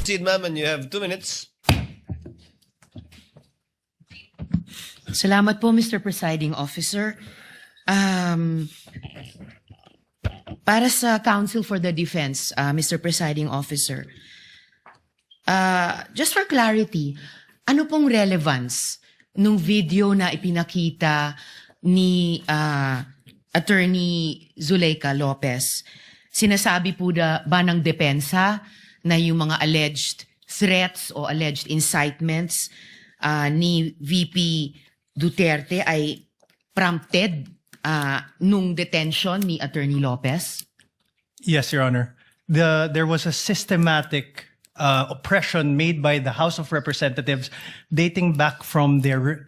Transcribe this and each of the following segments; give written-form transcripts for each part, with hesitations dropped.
Proceed, ma'am, and you have 2 minutes. Salamat po, Mr. Presiding Officer. Para sa Counsel for the Defense, Mr. Presiding Officer, just for clarity, ano pong relevance nung video na ipinakita ni Attorney Zuleika Lopez? Sinasabi po ba ng depensa na yung mga alleged threats o alleged incitements ni VP Duterte ay prompted nung detention ni Attorney Lopez? Yes, Your Honor. There was a systematic oppression made by the House of Representatives dating back from their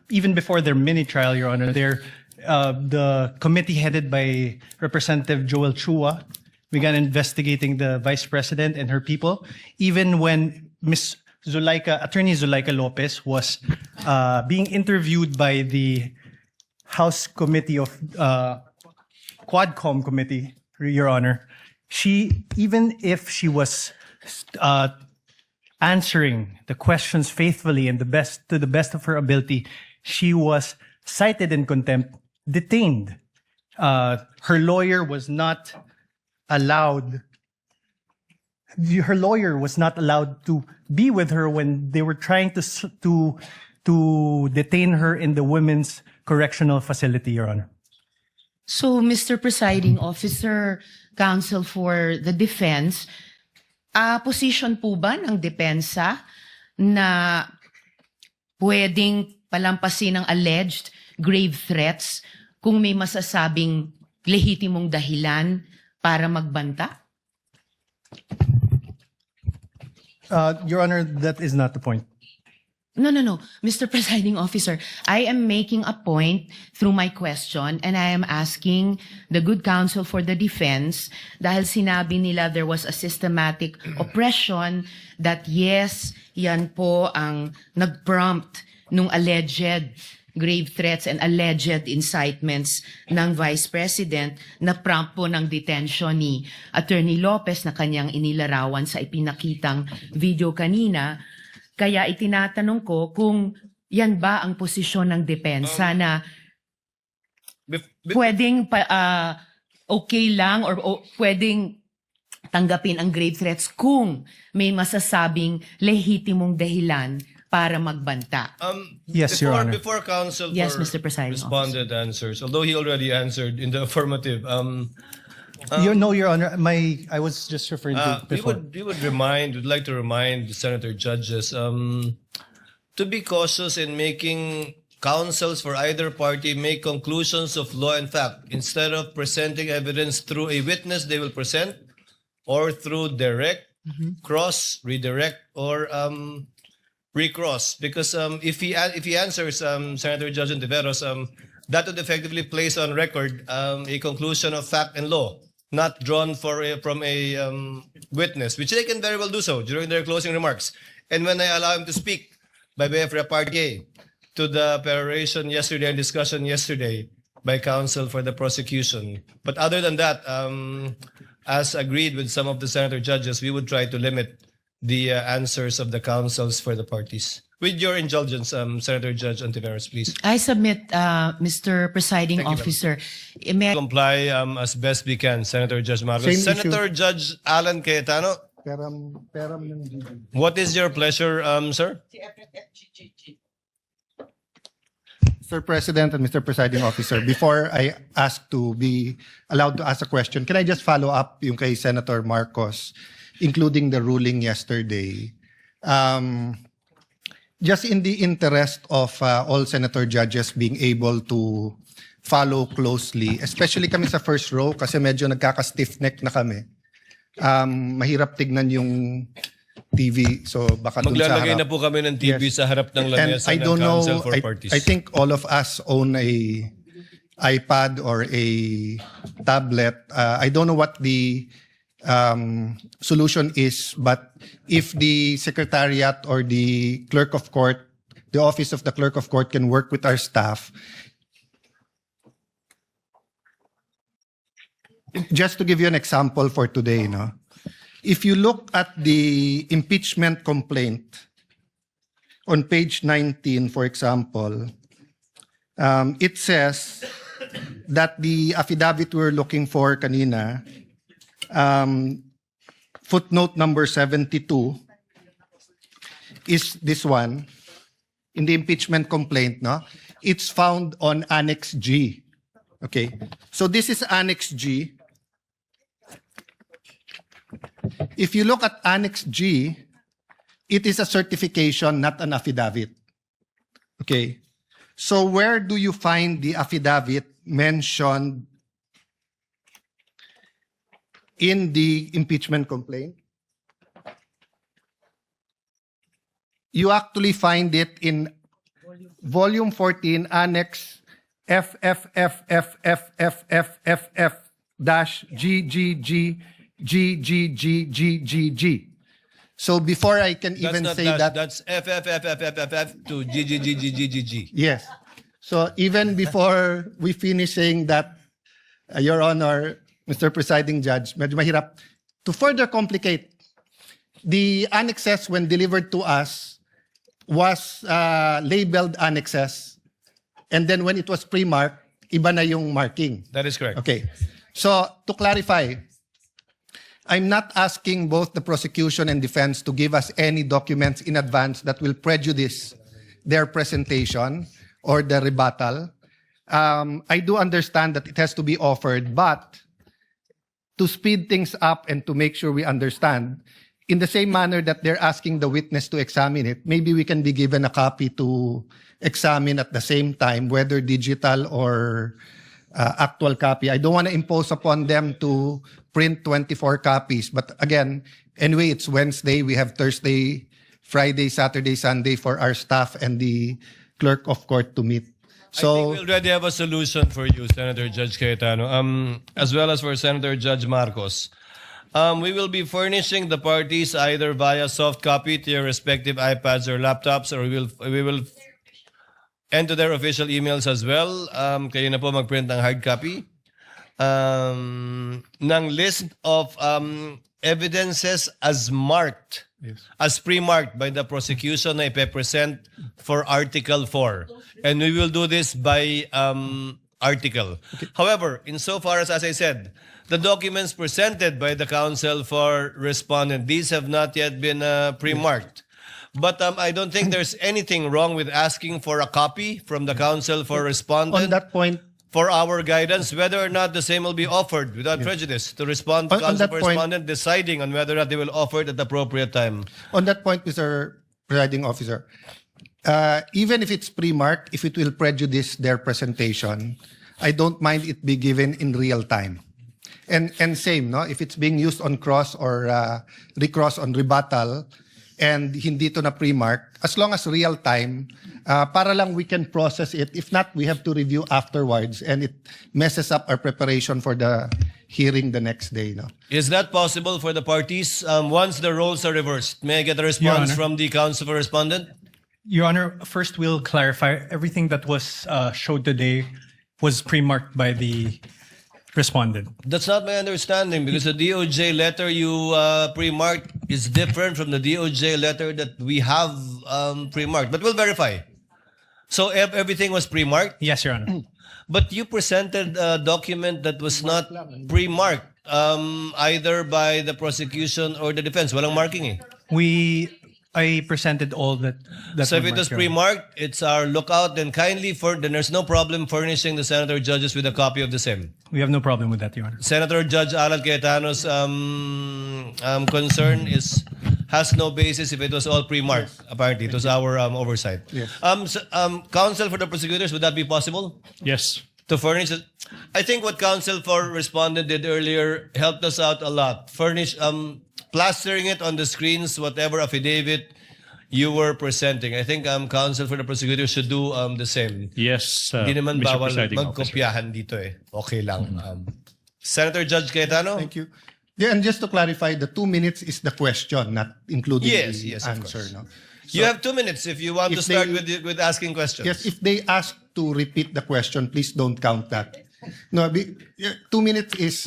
even before their mini trial, Your Honor. The committee headed by Representative Joel Chua began investigating the Vice President and her people, even when Attorney Zuleika Lopez was being interviewed by the House Committee of Quadcom Committee, Your Honor. Even if she was answering the questions faithfully and to the best of her ability, she was cited in contempt, detained. Her lawyer was not allowed to be with her when they were trying to detain her in the women's correctional facility, Your Honor. So, Mr. Presiding Officer, Counsel for the Defense, position po ba ng depensa na pwedeng palampasin ng alleged grave threats kung may masasabing lehitimong dahilan para magbanta? Your Honor, that is not the point. No. Mr. Presiding Officer, I am making a point through my question and I am asking the good counsel for the defense dahil sinabi nila there was a systematic oppression that yes, yan po ang nag-prompt nung alleged grave threats and alleged incitements ng Vice President na prompt po ng detention ni Attorney Lopez na kanyang inilarawan sa ipinakitang video kanina. Kaya itinatanong ko kung yan ba ang posisyon ng depensa na pwedeng okay lang or pwedeng tanggapin ang grave threats kung may masasabing lehitimong dahilan para magbanta. Yes, Your Honor. Before counsel Yes, for Mr. Presiding responded answers, although he already answered in the affirmative, No, Your Honor. I was just referring to before. we'd like to remind the senator judges to be cautious in making counsels for either party make conclusions of law and fact. Instead of presenting evidence through a witness they will present or through direct, cross, redirect, or recross. Because if he answers Senator Judge Ontiveros, that would effectively place on record a conclusion of fact and law, not drawn from a witness, which they can very well do so during their closing remarks. And when I allow him to speak by way of repartee to the peroration yesterday and discussion yesterday by counsel for the prosecution. But other than that, as agreed with some of the senator judges, we would try to limit the answers of the counsels for the parties. With your indulgence, Senator Judge Ontiveros, please. I submit, Mr. Presiding Officer. May I Comply as best we can, Senator Judge Marcos. Same Senator Judge Alan Cayetano, Peram ng GG. what is your pleasure, sir? Mr. President and Mr. Presiding Officer, before I ask to be allowed to ask a question, can I just follow up yung kay Senator Marcos, including the ruling yesterday? Just in the interest of all senator judges being able to follow closely, especially kami sa first row kasi medyo nagkaka-stiff neck na kami. Mahirap tignan yung TV, so baka dun sa Maglalagay harap. na po kami ng TV Yes. sa harap ng And lamesa I ng don't know, counsel for parties. I think all of us own a iPad or a tablet. I don't know what the solution is, but if the secretariat or the clerk of court, the office of the clerk of court can work with our staff, just to give you an example for today, no? If you look at the impeachment complaint on page 19, for example, it says that the affidavit we're looking for kanina, footnote number 72, is this one. In the impeachment complaint, no? It's found on Annex G. Okay. So this is Annex G. If you look at Annex G, it is a certification, not an affidavit. Okay. So where do you find the affidavit mentioned in the impeachment complaint? You actually find it in volume 14, Annex FFFFFFFF-GGGGGGGGG. So before I can even That's not say dash, that, that's FFFFFFF to GGGGGG. yes. So even before we finish saying that, Your Honor, Mr. Presiding Judge, medyo mahirap. To further complicate, the annexes when delivered to us was labeled annexes. And then when it was pre-marked, iba na yung marking. That is correct. Okay. So to clarify, I'm not asking both the prosecution and defense to give us any documents in advance that will prejudice their presentation or the rebuttal. I do understand that it has to be offered, but to speed things up and to make sure we understand, in the same manner that they're asking the witness to examine it, maybe we can be given a copy to examine at the same time, whether digital or actual copy. I don't want to impose upon them to print 24 copies. But again, anyway, it's Wednesday. We have Thursday, Friday, Saturday, Sunday for our staff and the clerk of court to meet. I So think we already have a solution for you, Senator Judge Cayetano, as well as for Senator Judge Marcos. We will be furnishing the parties either via soft copy to your respective iPads or laptops, or we will enter their official emails as well. Kayo na po mag-print ng hard copy ng list of evidences as marked, as pre-marked by the prosecution na ipe-present for Article 4. And we will do this by article. However, insofar as I said, the documents presented by the counsel for respondent, these have not yet been pre-marked. But I don't think there's anything wrong with asking for a copy from the counsel for on respondent that point, for our guidance, whether or not the same will be offered without prejudice to respond to On counsel that for point- respondent, deciding on whether or not they will offer it at the appropriate time. on that point, Mr. Presiding Officer, even if it's pre-marked, if it will prejudice their presentation, I don't mind it be given in real time. And same, no? If it's being used on cross or recross on rebuttal and hindi to na pre-mark, as long as real time, para lang we can process it. If not, we have to review afterwards and it messes up our preparation for the hearing the next day, no? Is that possible for the parties once the roles are reversed? May I get a response Honor. from the counsel for respondent? Your Honor, first we'll clarify everything that was showed today was pre-marked by the respondent. That's not my understanding because the DOJ letter you pre-marked is different from the DOJ letter that we have pre-marked. But we'll verify. So everything was pre-marked, Yes, Your Honor. but you presented a document that was not pre-marked either by the prosecution or the defense. Walang marking eh. I presented all that. So if were it was marked, Your Honor. pre-marked, it's our lookout. Then then there's no problem furnishing the senator judges with a copy of the same. We have no problem with that, Your Honor. Senator Judge Alan Cayetano's concern has no basis if it was all pre-marked. Apparently, it was our oversight. Yes. Counsel for the prosecutors, would that be possible Yes. to furnish it? I think what counsel for respondent did earlier helped us out a lot. Furnish plastering it on the screens, whatever affidavit you were presenting. I think counsel for the prosecutors should do the same. Yes, Hindi naman Mr. bawal Presiding Officer. magkopyahan dito eh. Okay lang. Senator Judge Cayetano? Thank you. Yeah, and just to clarify, the 2 minutes is the question, not including Yes, the yes, of answer. course. No? You have 2 minutes if you want to If start they- with asking questions. Yes, if they ask to repeat the question, please don't count that. No, 2 minutes is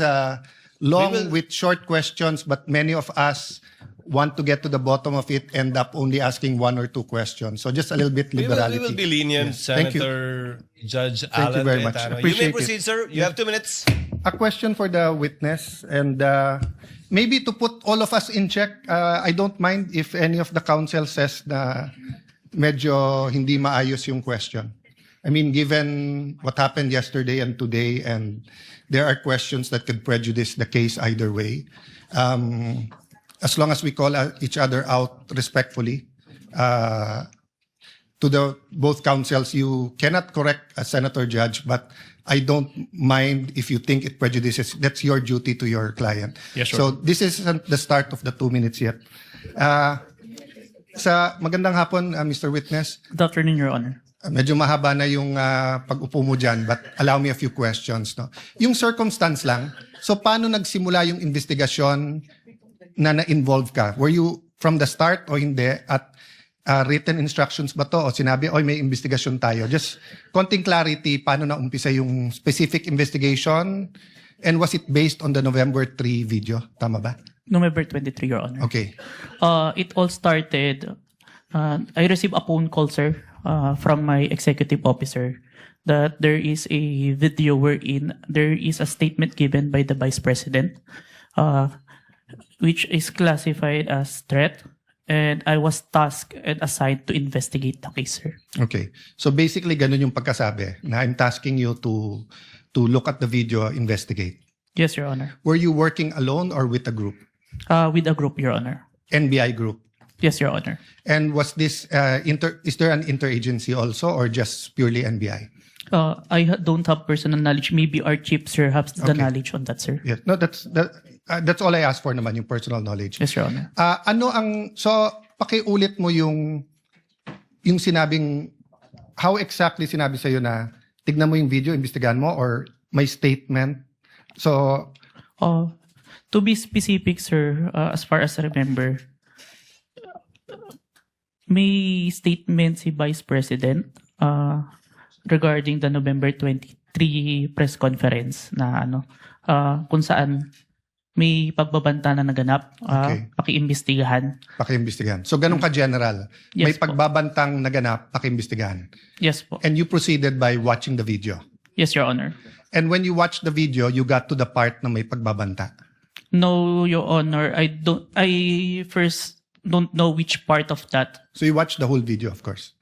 long with short questions, but many of us want to get to the bottom of it, end up only asking one or two questions. So just a little bit liberality. We will be lenient, Yes. Thank you. Senator Judge you Alan very much. Cayetano. You may Appreciate it. proceed, sir. You have 2 minutes. A question for the witness, and maybe to put all of us in check, I don't mind if any of the counsel says na medyo hindi maayos yung question. I mean, given what happened yesterday and today, and there are questions that could prejudice the case either way. As long as we call each other out respectfully, to the both counsels, you cannot correct a senator judge, but I don't mind if you think it prejudices. That's your duty to your client. Yes, sir. So this isn't the start of the 2 minutes yet. Sa magandang hapon, Mr. Witness. Good afternoon, Your Honor. Medyo mahaba na yung pag-upo mo dyan, but allow me a few questions. No? Yung circumstance lang, so paano nagsimula yung investigasyon na na-involve ka? Were you from the start o hindi? At written instructions ba to? O sinabi, oy, may investigasyon tayo. Just konting clarity, paano na-umpisa yung specific investigation? And was it based on the November 3 video? Tama ba? November 23, Your Honor. Okay. It all started, I received a phone call, sir, from my executive officer that there is a video wherein there is a statement given by the Vice President, which is classified as threat. And I was tasked and assigned to investigate the case, sir. Okay. So basically, ganun yung pagkasabi na I'm tasking you to look at the video, investigate. Yes, Your Honor. Were you working alone or with a group? With a group, Your Honor. NBI group. Yes, Your Honor. And was this is there an interagency also or just purely NBI? Don't have personal knowledge. Maybe our chief, sir, has the Okay. knowledge on that, sir. Yes. No, that's all I asked for naman, yung personal knowledge. Yes, Your Honor. So pakiulit mo yung sinabing, how exactly sinabi sa'yo na tignan mo yung video, imbestigahan mo, or may statement? So, To be specific, sir, as far as I remember, may statement si Vice President regarding the November 23 press conference na kung saan may pagbabanta na naganap, Okay. pakiimbestigahan. pakiimbestigahan. So, ganun ka-general. May Yes po. pagbabantang naganap, pakiimbestigahan. Yes po. And you proceeded by watching the video. Yes, Your Honor. And when you watched the video, you got to the part na may pagbabanta. No, Your Honor, I first don't know which part of that. So, you watched the whole video, of course.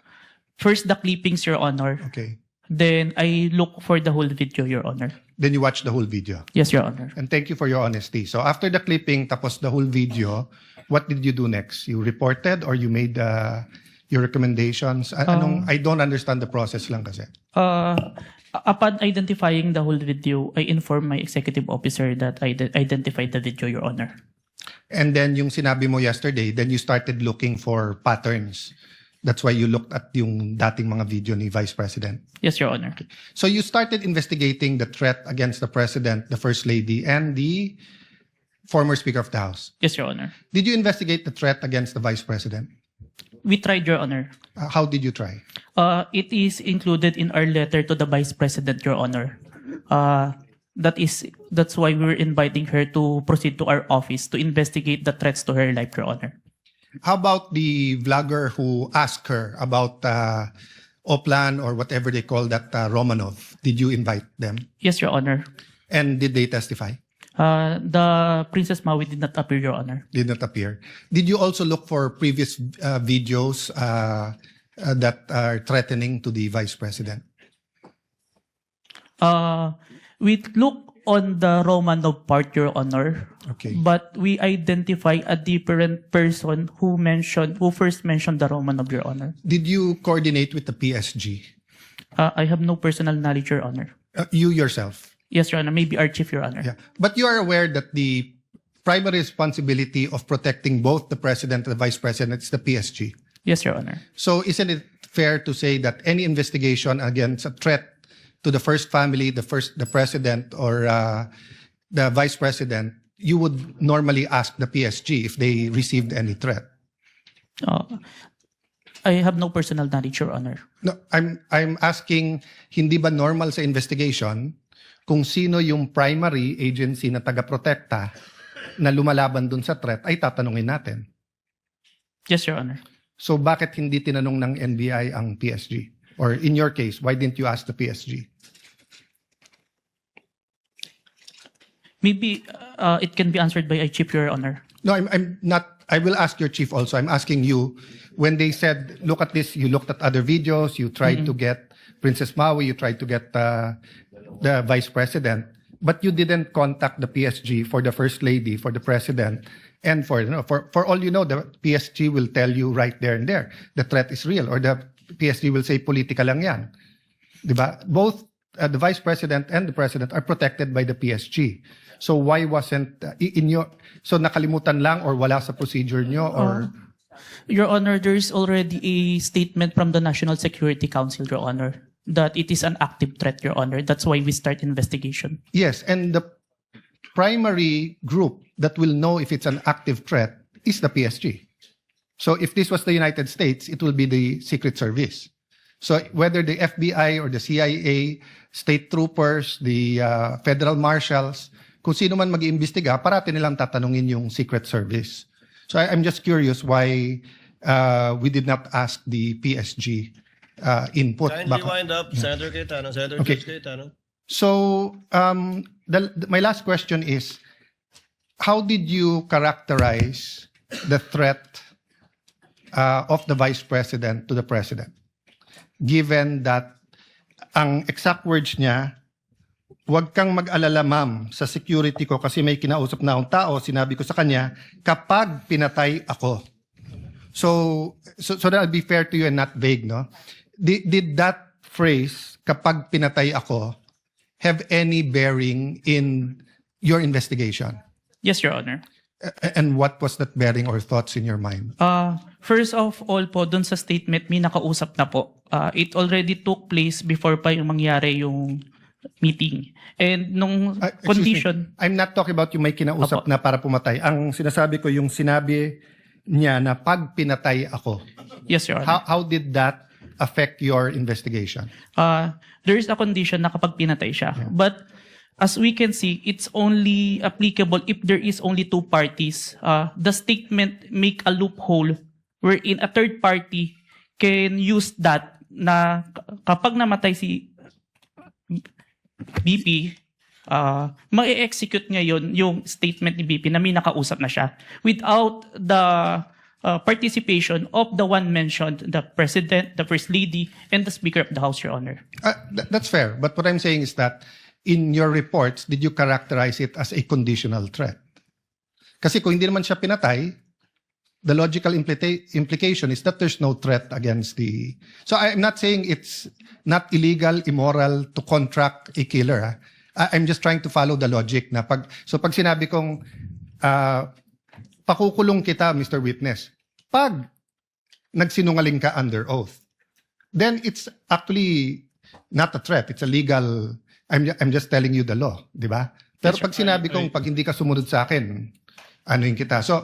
First, the clippings, Your Honor. Okay. Then, I look for the whole video, Your Honor. Then you watched the whole video. Yes, Your Honor. And thank you for your honesty. So, after the clipping, tapos the whole video, what did you do next? You reported or you made your recommendations? I don't understand the process lang kasi. Upon identifying the whole video, I informed my executive officer that I identified the video, Your Honor. And then yung sinabi mo yesterday, then you started looking for patterns. That's why you looked at yung dating mga video ni Vice President. Yes, Your Honor. So you started investigating the threat against the President, the First Lady, and the former Speaker of the House. Yes, Your Honor. Did you investigate the threat against the Vice President? We tried, Your Honor. How did you try? It is included in our letter to the Vice President, Your Honor. That's why we were inviting her to proceed to our office to investigate the threats to her life, Your Honor. How about the vlogger who asked her about Oplan or whatever they call that Romanov? Did you invite them? Yes, Your Honor. And did they testify? The Princess Maui did not appear, Your Honor. Did not appear. Did you also look for previous videos that are threatening to the Vice President? We look on the Romanov part, Your Honor. Okay. But we identify a different person who first mentioned the Romanov, Your Honor. Did you coordinate with the PSG? I have no personal knowledge, Your Honor. You yourself? Yes, Your Honor. Maybe our chief, Your Honor. Yeah. But you are aware that the primary responsibility of protecting both the President and the Vice President is the PSG? Yes, Your Honor. So isn't it fair to say that any investigation against a threat to the first family, the president or the vice president, you would normally ask the PSG if they received any threat? I have no personal knowledge, Your Honor. No, I'm asking, hindi ba normal sa investigation kung sino yung primary agency na taga-protekta na lumalaban dun sa threat, ay tatanungin natin. Yes, Your Honor. So bakit hindi tinanong ng NBI ang PSG? Or in your case, why didn't you ask the PSG? Maybe it can be answered by a chief, Your Honor. No, I'm not. I will ask your chief also. I'm asking you, when they said, look at this, you looked at other videos, you tried to get Princess Maui, you tried to get the vice president, but you didn't contact the PSG for the first lady, for the president, and for all you know, the PSG will tell you right there and there, the threat is real, or the PSG will say, politika lang yan. Diba? Both the vice president and the president are protected by the PSG. So why wasn't so nakalimutan lang or wala sa procedure nyo or Your Honor, there is already a statement from the National Security Council, Your Honor, that it is an active threat, Your Honor. That's why we start investigation. yes, and the primary group that will know if it's an active threat is the PSG. So if this was the United States, it will be the Secret Service. So whether the FBI or the CIA, state troopers, the federal marshals, kung sino man mag-iimbestiga, parati nilang tatanungin yung Secret Service. So I'm just curious why we did not ask the PSG input. Kindly wind up, Senator Cayetano. Senator Okay. Judge Cayetano. So my last question is, how did you characterize the threat of the Vice President to the President? Given that ang exact words niya, huwag kang mag-alala ma'am sa security ko kasi may kinausap na akong tao, sinabi ko sa kanya, kapag pinatay ako. So that I'll be fair to you and not vague, no? Did that phrase, kapag pinatay ako, have any bearing in your investigation? Yes, Your Honor. And what was that bearing or thoughts in your mind? First of all po, dun sa statement, may nakausap na po. It already took place before pa yung mangyari yung meeting. And nung Excuse me. condition, I'm not talking about yung may kinausap Apo. na para pumatay. Ang sinasabi ko, yung sinabi niya na pag pinatay ako. yes, Your Honor. How did that affect your investigation? There is a condition na kapag pinatay siya. But as we can see, it's only applicable if there is only two parties. The statement make a loophole wherein a third party can use that na kapag namatay si BP, ma-execute ngayon yung statement ni BP na may nakausap na siya without the participation of the one mentioned, the President, the First Lady, and the Speaker of the House, Your Honor. That's fair. But what I'm saying is that in your reports, did you characterize it as a conditional threat? Kasi kung hindi naman siya pinatay, the logical implication is that there's no threat against the... So I'm not saying it's not illegal, immoral to contract a killer. Ha? I'm just trying to follow the logic na pag sinabi kong pakukulong kita, Mr. Witness, pag nagsinungaling ka under oath, then it's actually not a threat. It's a legal... I'm just telling you the law, di ba? Pero pag sinabi kong pag hindi ka sumunod sa akin, anuin kita. So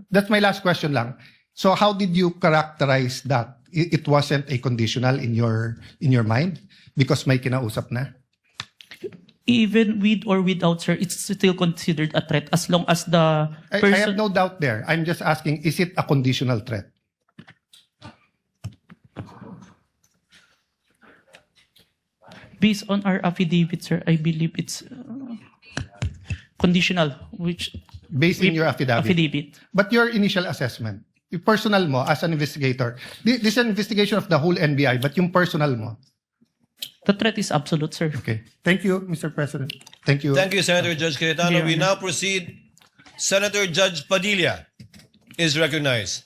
that's my last question lang. So how did you characterize that? It wasn't a conditional in your mind because may kinausap na? Even with or without, sir, it's still considered a threat as long as the I person... have no doubt there. I'm just asking, is it a conditional threat? Based on our affidavit, sir, I believe it's conditional, which... Based in your affidavit. But your initial assessment, yung personal mo as an investigator, this is an investigation of the whole NBI, but yung personal mo. The threat is absolute, sir. Okay. Thank you, Mr. President. Thank you. Thank you, Senator Judge Cayetano. Yeah. We now proceed. Senator Judge Padilla is recognized.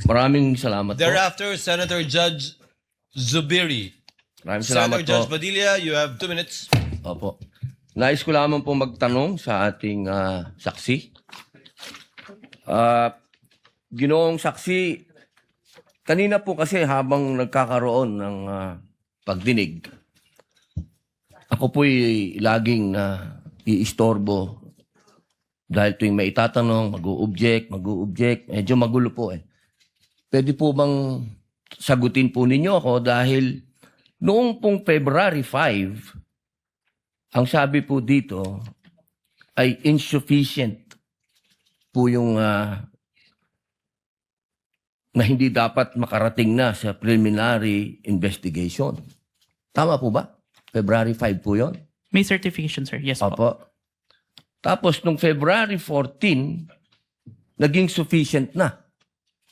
Maraming salamat po. Thereafter, Senator Judge Zubiri. Maraming salamat Senator Judge po. Padilla, you have 2 minutes. Opo. Nais ko lamang po magtanong sa ating saksi. Ginoong saksi, kanina po kasi habang nagkakaroon ng pagdinig, ako po'y laging iistorbo dahil tuwing may itatanong, mag-u-object, medyo magulo po eh. Pwede po bang sagutin po ninyo ako dahil Noong pong February 5, ang sabi po dito ay insufficient po yung na hindi dapat makarating na sa preliminary investigation. Tama po ba? February 5 po yon. May certification, sir. Yes po. Opo. Tapos nung February 14, naging sufficient na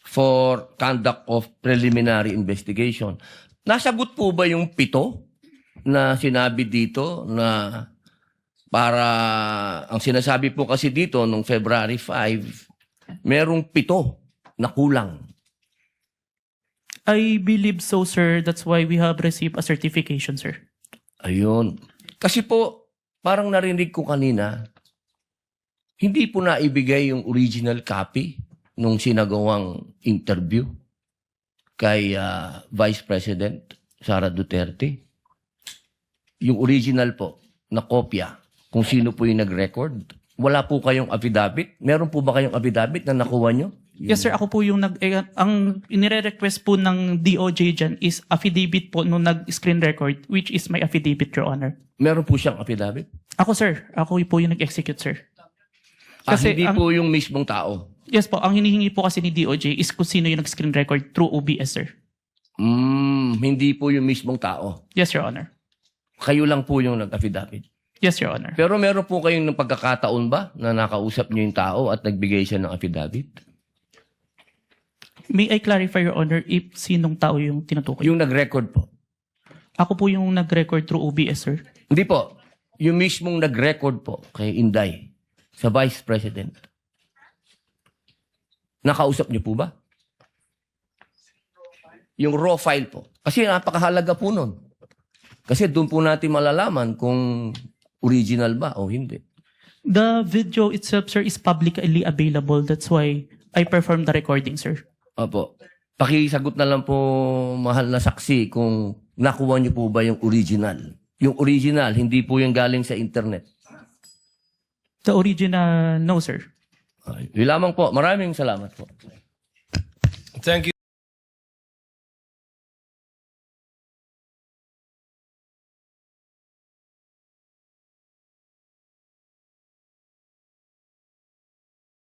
for conduct of preliminary investigation. Nasagot po ba yung 7 na sinabi dito na para, ang sinasabi po kasi dito nung February 5, merong 7 na kulang. I believe so, sir. That's why we have received a certification, sir. Ayun. Kasi po, parang narinig ko kanina, hindi po naibigay yung original copy nung sinagawang interview kay Vice President Sara Duterte. Yung original po, na kopya, kung sino po yung nag-record. Wala po kayong affidavit? Meron po ba kayong affidavit na nakuha nyo? Yes, sir. Ako po yung ang inire-request po ng DOJ dyan is affidavit po nung nag-screen record, which is my affidavit, Your Honor. Meron po siyang affidavit? Ako, sir. Ako po yung nag-execute, sir. Hindi po yung mismong tao? Yes po. Ang hinihingi po kasi ni DOJ is kung sino yung nag-screen record through OBS, sir. Hindi po yung mismong tao. Yes, Your Honor. Kayo lang po yung nag-affidavit. Yes, Your Honor. Pero meron po kayong ng pagkakataon ba na nakausap niyo yung tao at nagbigay siya ng affidavit? May I clarify, Your Honor, if sinong tao yung tinutukoy? Yung nag-record po. Ako po yung nag-record through OBS, sir. Hindi po. Yung mismong nag-record po kay Inday sa Vice President. Nakausap niyo po ba? Yung raw file po. Kasi napakahalaga po nun. Kasi doon po natin malalaman kung original ba o hindi. The video itself, sir, is publicly available. That's why I performed the recording, sir. Opo. Pakisagot na lang po, mahal na saksi, kung nakuha niyo po ba yung original. Yung original, hindi po yung galing sa internet. The original, no, sir. Yun lamang po. Maraming salamat po. Thank you.